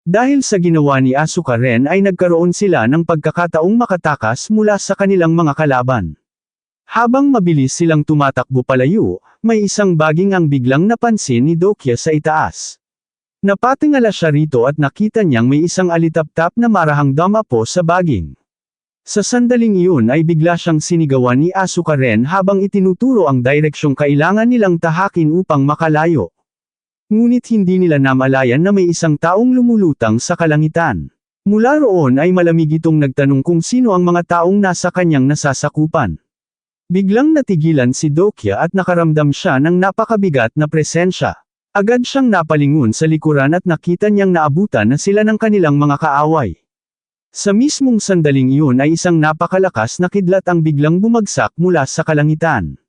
Dahil sa ginawa ni Asuka Ren ay nagkaroon sila ng pagkakataong makatakas mula sa kanilang mga kalaban. Habang mabilis silang tumatakbo palayo, may isang baging ang biglang napansin ni Dokya sa itaas. Napatingala siya rito at nakita niyang may isang alitaptap na marahang damapo sa baging. Sa sandaling iyon ay bigla siyang sinigawan ni Asuka Ren habang itinuturo ang direksyong kailangan nilang tahakin upang makalayo. Ngunit hindi nila namalayan na may isang taong lumulutang sa kalangitan. Mula roon ay malamig itong nagtanong kung sino ang mga taong nasa kanyang nasasakupan. Biglang natigilan si Dokya at nakaramdam siya ng napakabigat na presensya. Agad siyang napalingon sa likuran at nakita niyang naabutan na sila ng kanilang mga kaaway. Sa mismong sandaling iyon ay isang napakalakas na kidlat ang biglang bumagsak mula sa kalangitan.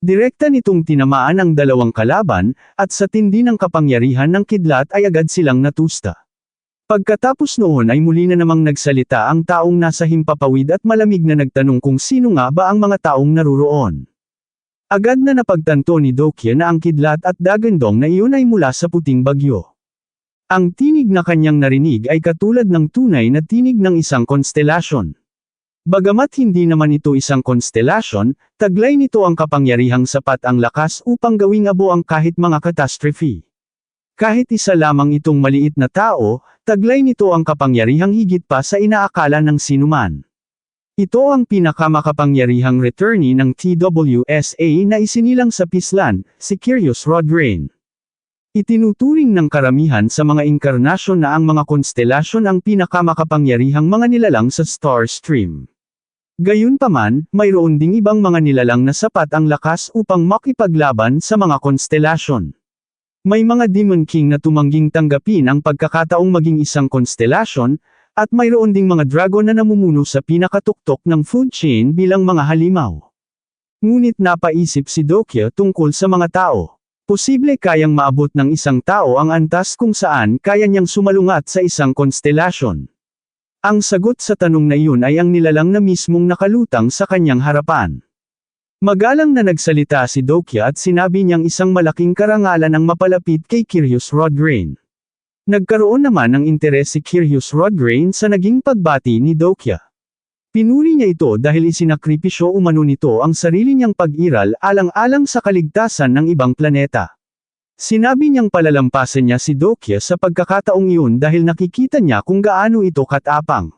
Direkta nitong tinamaan ang dalawang kalaban, at sa tindi ng kapangyarihan ng kidlat ay agad silang natusta. Pagkatapos noon ay muli na namang nagsalita ang taong nasa himpapawid at malamig na nagtanong kung sino nga ba ang mga taong naruroon. Agad na napagtanto ni Dokya na ang kidlat at dagandong na iyon ay mula sa puting bagyo. Ang tinig na kanyang narinig ay katulad ng tunay na tinig ng isang konstelasyon. Bagamat hindi naman ito isang konstelasyon, taglay nito ang kapangyarihang sapat ang lakas upang gawing abo ang kahit mga catastrophe. Kahit isa lamang itong maliit na tao, taglay nito ang kapangyarihang higit pa sa inaakala ng sinuman. Ito ang pinakamakapangyarihang returnee ng TWSA na isinilang sa Pislan, si Curious Rodrain. Itinuturing ng karamihan sa mga inkarnasyon na ang mga konstelasyon ang pinakamakapangyarihang mga nilalang sa Star Stream. Gayunpaman, mayroon ding ibang mga nilalang na sapat ang lakas upang makipaglaban sa mga konstelasyon. May mga Demon King na tumangging tanggapin ang pagkakataong maging isang konstelasyon, at mayroon ding mga dragon na namumuno sa pinakatuktok ng food chain bilang mga halimaw. Ngunit napaisip si Dokya tungkol sa mga tao. Posible kayang maabot ng isang tao ang antas kung saan kaya niyang sumalungat sa isang konstelasyon. Ang sagot sa tanong na iyon ay ang nilalang na mismong nakalutang sa kanyang harapan. Magalang na nagsalita si Dokya at sinabi niyang isang malaking karangalan ang mapalapit kay Curious Rodrain. Nagkaroon naman ng interes si Curious Rodrain sa naging pagbati ni Dokya. Pinuri niya ito dahil isinakripisyo umano nito ang sarili niyang pag-iral alang-alang sa kaligtasan ng ibang planeta. Sinabi niyang palalampasin niya si Dokya sa pagkakataong iyon dahil nakikita niya kung gaano ito katapang.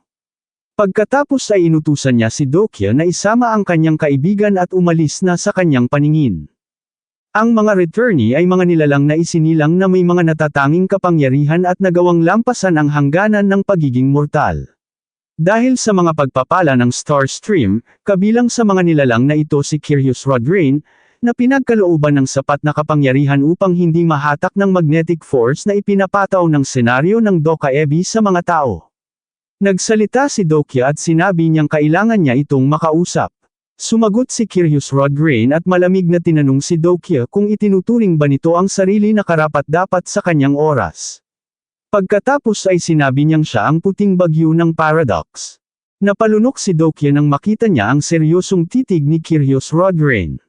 Pagkatapos ay inutusan niya si Dokya na isama ang kanyang kaibigan at umalis na sa kanyang paningin. Ang mga returnee ay mga nilalang na isinilang na may mga natatanging kapangyarihan at nagawang lampasan ang hangganan ng pagiging mortal. Dahil sa mga pagpapala ng Star Stream, kabilang sa mga nilalang na ito si Curious Rodrain, na pinagkalooban ng sapat na kapangyarihan upang hindi mahatak ng magnetic force na ipinapataw ng senaryo ng Dokaebi sa mga tao. Nagsalita si Dokya at sinabi niyang kailangan niya itong makausap. Sumagot si Curious Rodrain at malamig na tinanong si Dokya kung itinuturing ba nito ang sarili na karapat-dapat sa kanyang oras. Pagkatapos ay sinabi niyang siya ang puting bagyo ng Paradox. Napalunok si Dokya nang makita niya ang seryosong titig ni Curious Rodrain.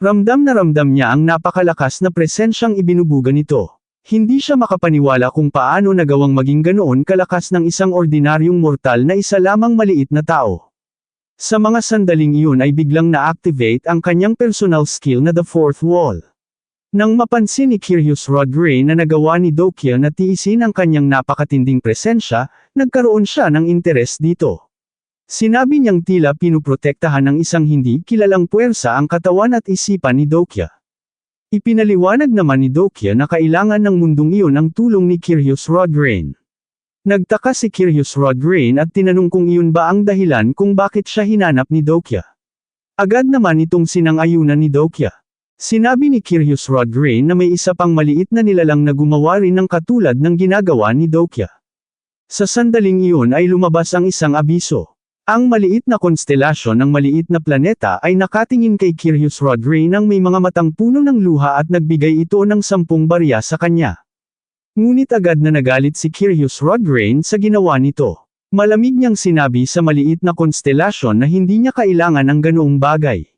Ramdam niya ang napakalakas na presensyang ibinubuga nito. Hindi siya makapaniwala kung paano nagawang maging ganoon kalakas ng isang ordinaryong mortal na isa lamang maliit na tao. Sa mga sandaling iyon ay biglang na-activate ang kanyang personal skill na The Fourth Wall. Nang mapansin ni Curious Rodrain na nagawa ni Dokya na tiisin ang kanyang napakatinding presensya, nagkaroon siya ng interes dito. Sinabi niyang tila pinuprotektahan ng isang hindi kilalang puwersa ang katawan at isipan ni Dokya. Ipinaliwanag naman ni Dokya na kailangan ng mundong iyon ang tulong ni Curious Rodrain. Nagtaka si Curious Rodrain at tinanong kung iyon ba ang dahilan kung bakit siya hinanap ni Dokya. Agad naman itong sinang-ayunan ni Dokya. Sinabi ni Curious Rodrain na may isa pang maliit na nilalang na gumawa rin ng katulad ng ginagawa ni Dokya. Sa sandaling iyon ay lumabas ang isang abiso. Ang maliit na konstelasyon ng maliit na planeta ay nakatingin kay Curious Rodrain nang may mga matang puno ng luha at nagbigay ito ng 10 barya sa kanya. Ngunit agad na nagalit si Curious Rodrain sa ginawa nito. Malamig niyang sinabi sa maliit na konstelasyon na hindi niya kailangan ng ganoong bagay.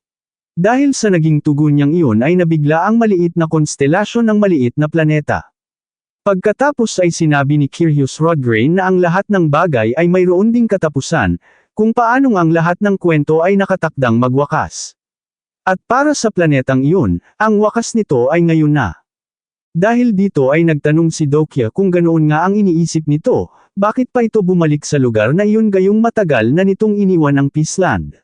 Dahil sa naging tugon niyang iyon ay nabigla ang maliit na konstelasyon ng maliit na planeta. Pagkatapos ay sinabi ni Curious Rodgrain na ang lahat ng bagay ay mayroon ding katapusan, kung paanong ang lahat ng kwento ay nakatakdang magwakas. At para sa planetang iyon, ang wakas nito ay ngayon na. Dahil dito ay nagtanong si Dokia kung ganoon nga ang iniisip nito, bakit pa ito bumalik sa lugar na iyon gayong matagal na nitong iniwan ang Peaceland.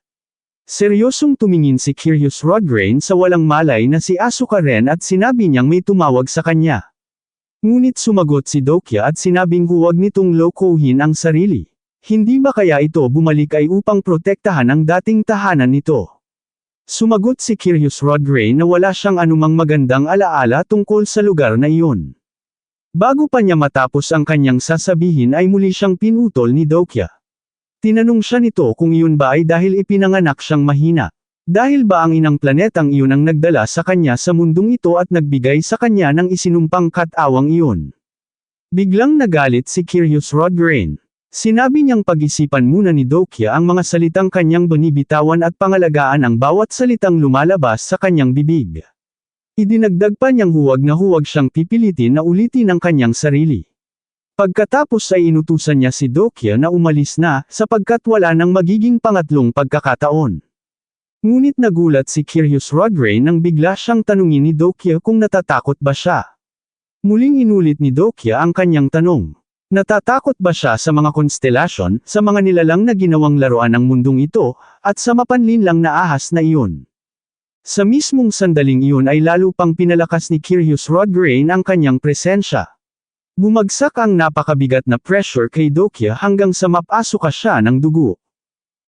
Seryosong tumingin si Curious Rodgrain sa walang malay na si Asuka Ren at sinabi niyang may tumawag sa kanya. Ngunit sumagot si Dokia at sinabing huwag nitong lokohin ang sarili. Hindi ba kaya ito bumalik ay upang protektahan ang dating tahanan nito? Sumagot si Curious Rodgrain na wala siyang anumang magandang alaala tungkol sa lugar na iyon. Bago pa niya matapos ang kanyang sasabihin ay muli siyang pinutol ni Dokia. Tinanong siya nito kung iyon ba ay dahil ipinanganak siyang mahina. Dahil ba ang inang planetang iyon ang nagdala sa kanya sa mundong ito at nagbigay sa kanya ng isinumpang katawang iyon. Biglang nagalit si Curious Rodgrain. Sinabi niyang pag-isipan muna ni Dokia ang mga salitang kanyang binibitawan at pangalagaan ang bawat salitang lumalabas sa kanyang bibig. Idinagdag pa niyang huwag na huwag siyang pipilitin na ulitin ang kanyang sarili. Pagkatapos ay inutusan niya si Dokia na umalis na, sapagkat wala nang magiging pangatlong pagkakataon. Ngunit nagulat si Curious Rodgrain nang bigla siyang tanungin ni Dokia kung natatakot ba siya. Muling inulit ni Dokia ang kanyang tanong. Natatakot ba siya sa mga konstelasyon, sa mga nilalang na ginawang laruan ng mundong ito, at sa mapanlinlang na ahas na iyon? Sa mismong sandaling iyon ay lalo pang pinalakas ni Curious Rodgrain ang kanyang presensya. Bumagsak ang napakabigat na pressure kay Dokia hanggang sa mapasuka siya ng dugo.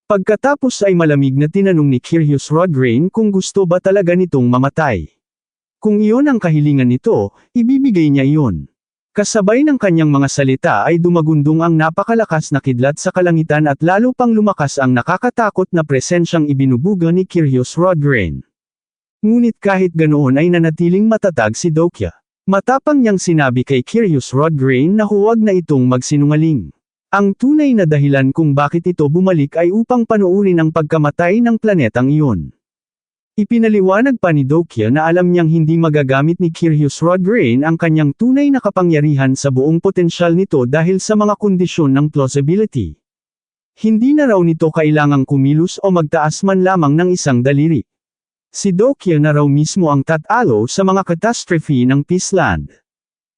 Pagkatapos ay malamig na tinanong ni Curious Rodgrain kung gusto ba talaga nitong mamatay. Kung iyon ang kahilingan nito, ibibigay niya iyon. Kasabay ng kanyang mga salita ay dumagundong ang napakalakas na kidlat sa kalangitan at lalo pang lumakas ang nakakatakot na presensyang ibinubuga ni Curious Rodgrain. Ngunit kahit ganoon ay nanatiling matatag si Dokia. Matapang niyang sinabi kay Curious Rodgrain na huwag na itong magsinungaling. Ang tunay na dahilan kung bakit ito bumalik ay upang panuurin ang pagkamatay ng planetang iyon. Ipinaliwanag pa ni Dokia na alam niyang hindi magagamit ni Curious Rodgrain ang kanyang tunay na kapangyarihan sa buong potensyal nito dahil sa mga kondisyon ng plausibility. Hindi na raw nito kailangang kumilos o magtaas man lamang ng isang daliri. Si Dokia na raw mismo ang tatalo sa mga catastrophe ng Peaceland.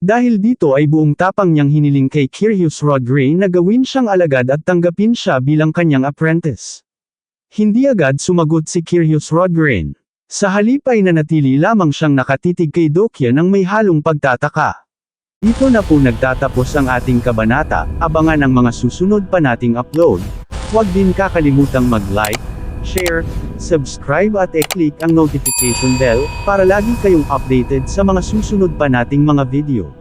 Dahil dito ay buong tapang niyang hiniling kay Curious Rodgrain na gawin siyang alagad at tanggapin siya bilang kanyang apprentice. Hindi agad sumagot si Curious Rodgrain. Sa halip ay nanatili lamang siyang nakatitig kay Dokia nang may halong pagtataka. Dito na po nagtatapos ang ating kabanata, abangan ang mga susunod pa nating upload. Huwag din kakalimutang mag-like, share, subscribe at i-click ang notification bell, para lagi kayong updated sa mga susunod pa nating mga video.